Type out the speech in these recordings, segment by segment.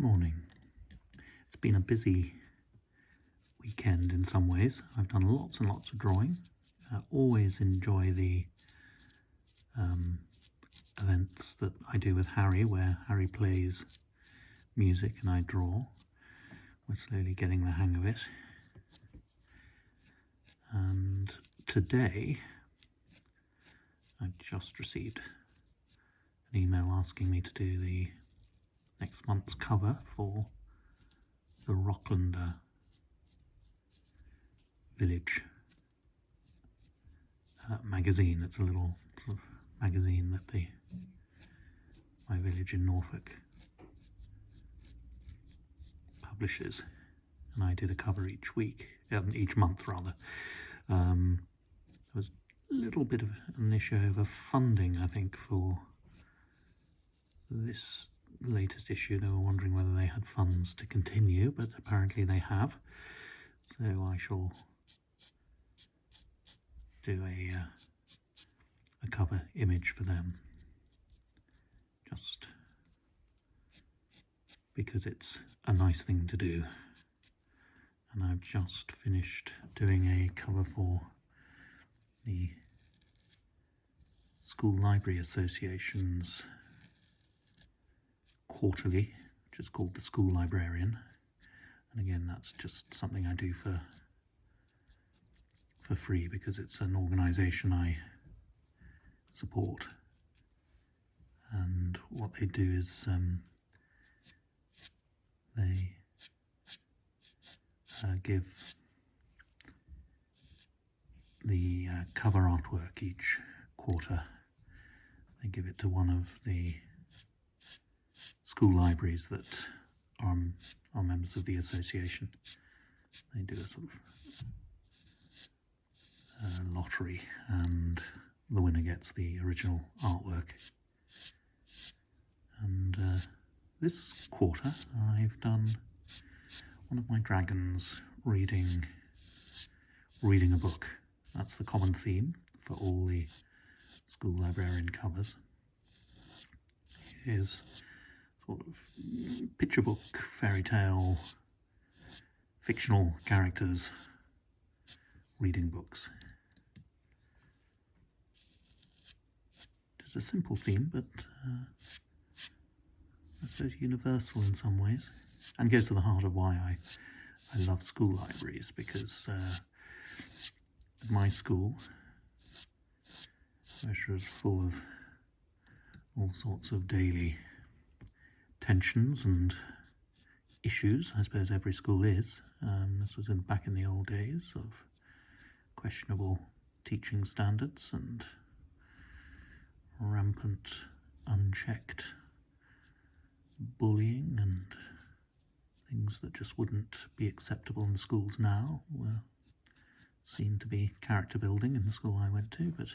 morning. It's been a busy weekend in some ways. I've done lots and lots of drawing. I always enjoy the events that I do with Harry, where Harry plays music and I draw. We're slowly getting the hang of it. And today I've just received an email asking me to do the next month's cover for the Rocklander Village magazine. It's a little sort of magazine that my village in Norfolk publishes, and I do the cover each month rather. There was a little bit of an issue over funding, I think, for this latest issue. They were wondering whether they had funds to continue, but apparently they have. So I shall do a cover image for them, just because it's a nice thing to do. And I've just finished doing a cover for the School Library Association's quarterly, which is called The School Librarian. And again, that's just something I do for free, because it's an organisation I support. And what they do is they give the cover artwork each quarter. They give it to one of the school libraries that are members of the association. They do a sort of lottery, and the winner gets the original artwork. And this quarter I've done one of my dragons reading a book. That's the common theme for all the school librarian covers, is sort of picture book, fairy tale, fictional characters reading books. It's a simple theme, but I suppose universal in some ways, and goes to the heart of why I love school libraries, because at my school, which was full of all sorts of daily tensions and issues, I suppose every school is. This was back in the old days of questionable teaching standards and rampant, unchecked bullying, and things that just wouldn't be acceptable in schools now were seen to be character building in the school I went to. But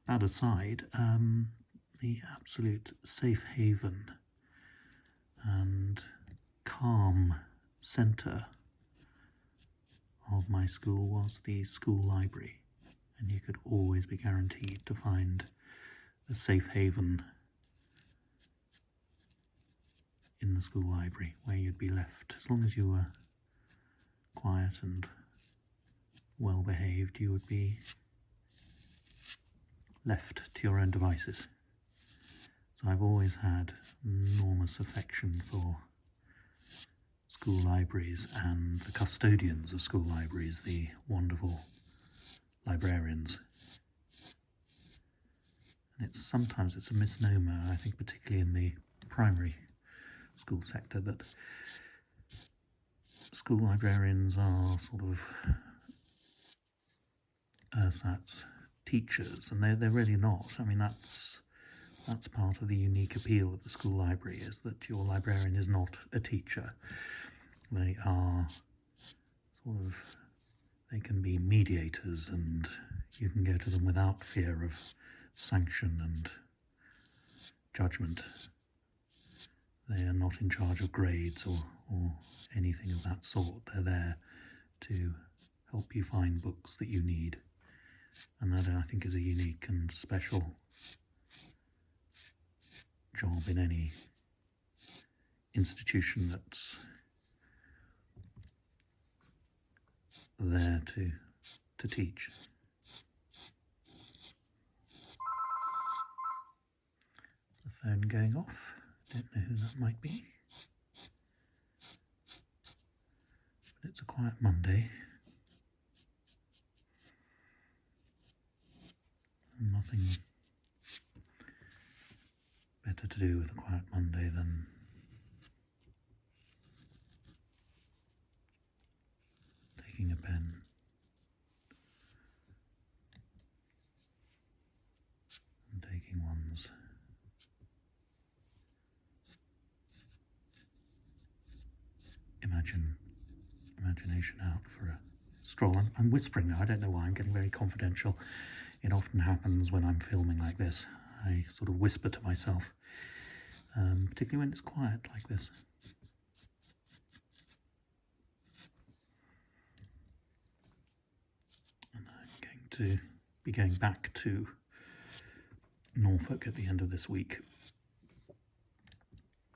that aside, the absolute safe haven and calm centre of my school was the school library, and you could always be guaranteed to find a safe haven in the school library, where you'd be left, as long as you were quiet and well behaved, you would be left to your own devices. So I've always had enormous affection for school libraries and the custodians of school libraries, the wonderful librarians. And sometimes it's a misnomer, I think, particularly in the primary school sector, that school librarians are sort of ersatz teachers, and they're really not. I mean, that's part of the unique appeal of the school library, is that your librarian is not a teacher. They are they can be mediators, and you can go to them without fear of sanction and judgment. They are not in charge of grades or anything of that sort. They're there to help you find books that you need. And that, I think, is a unique and special job in any institution that's there to teach. The phone going off. Don't know who that might be. But it's a quiet Monday. Nothing better to do with a quiet Monday than taking a pen and taking one's imagination out for a stroll. I'm whispering now, I don't know why, I'm getting very confidential. It often happens when I'm filming like this. I sort of whisper to myself, particularly when it's quiet like this. And I'm going to be going back to Norfolk at the end of this week.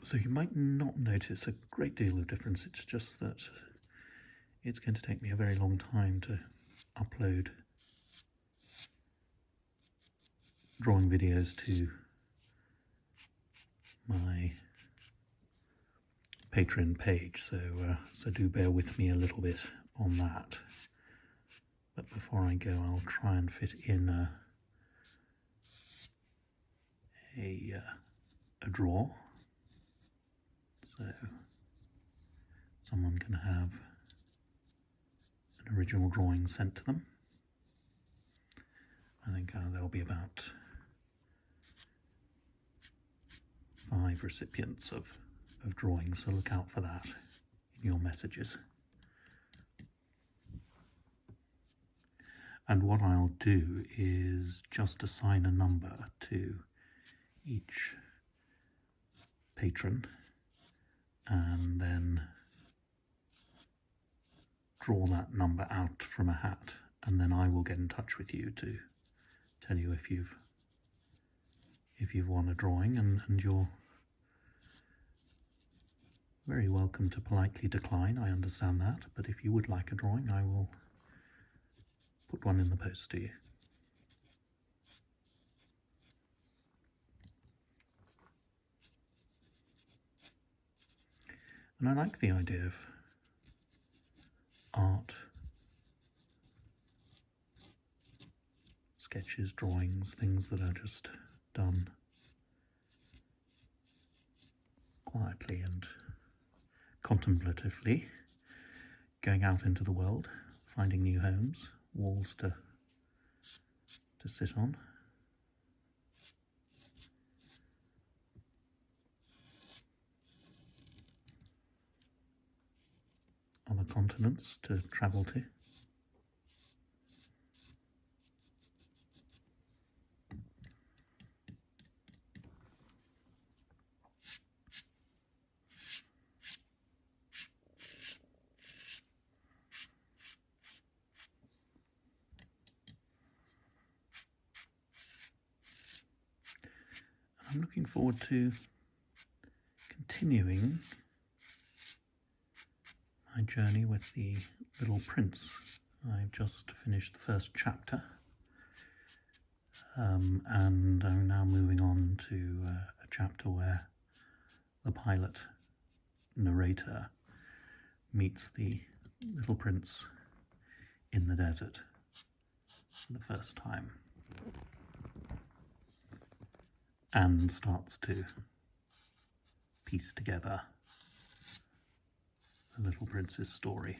So you might not notice a great deal of difference. It's just that it's going to take me a very long time to upload drawing videos to my Patreon page, so do bear with me a little bit on that. But before I go, I'll try and fit in a draw, so someone can have an original drawing sent to them. I think there'll be about 5 recipients of drawings, so look out for that in your messages. And what I'll do is just assign a number to each patron and then draw that number out from a hat, and then I will get in touch with you to tell you if you've won a drawing, and you're very welcome to politely decline. I understand that, but if you would like a drawing, I will put one in the post to you. And I like the idea of art, sketches, drawings, things that are just done quietly and contemplatively, going out into the world, finding new homes, walls to sit on. Other continents to travel to. I'm looking forward to continuing my journey with The Little Prince. I've just finished the first chapter, and I'm now moving on to a chapter where the pilot narrator meets the little prince in the desert for the first time and starts to piece together the little prince's story.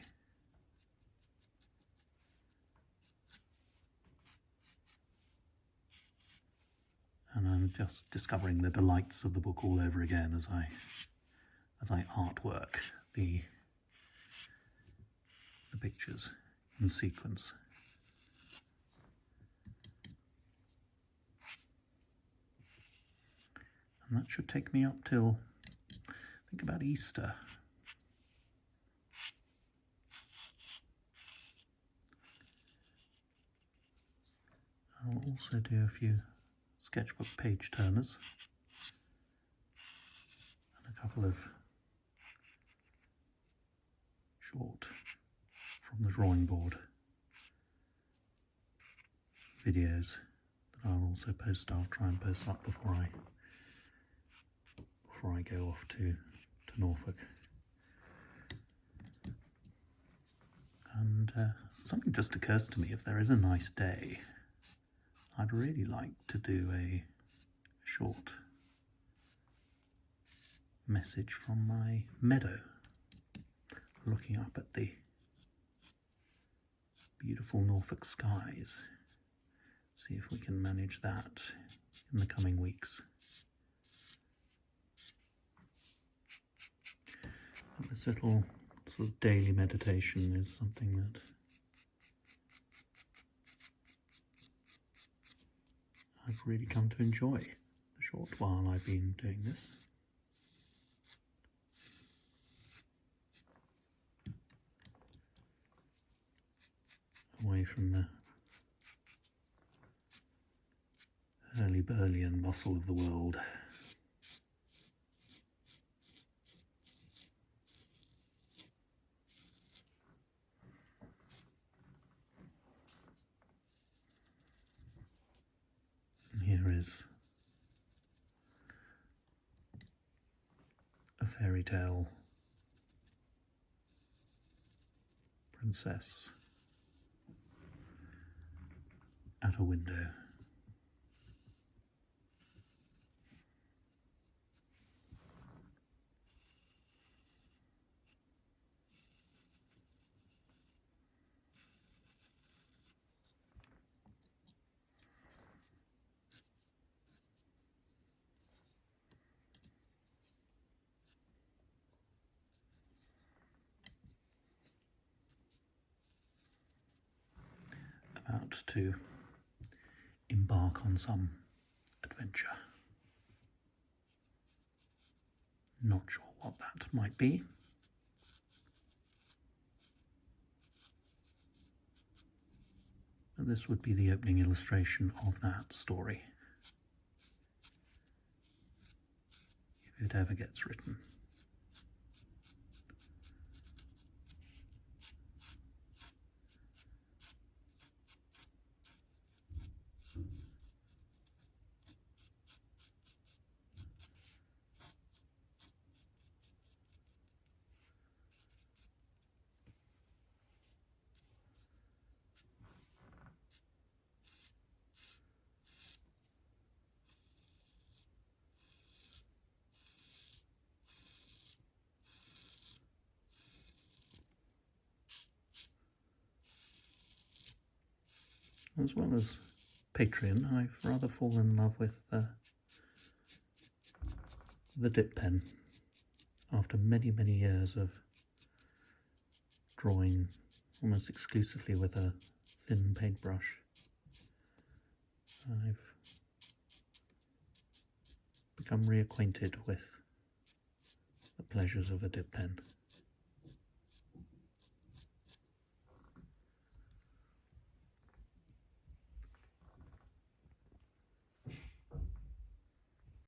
And I'm just discovering the delights of the book all over again as I artwork the pictures in sequence. And that should take me up till, I think, about Easter. I'll also do a few sketchbook page turners and a couple of short from the drawing board videos that I'll also post. I'll try and post up before I go off to Norfolk. And something just occurs to me, if there is a nice day, I'd really like to do a short message from my meadow, looking up at the beautiful Norfolk skies. See if we can manage that in the coming weeks. But this little sort of daily meditation is something that I've really come to enjoy the short while I've been doing this. Away from the hurly-burly and bustle of the world. And here is a fairy tale princess at a window. About to embark on some adventure. Not sure what that might be. But this would be the opening illustration of that story, if it ever gets written. As well as Patreon, I've rather fallen in love with the dip pen. After many, many years of drawing almost exclusively with a thin paintbrush, I've become reacquainted with the pleasures of a dip pen.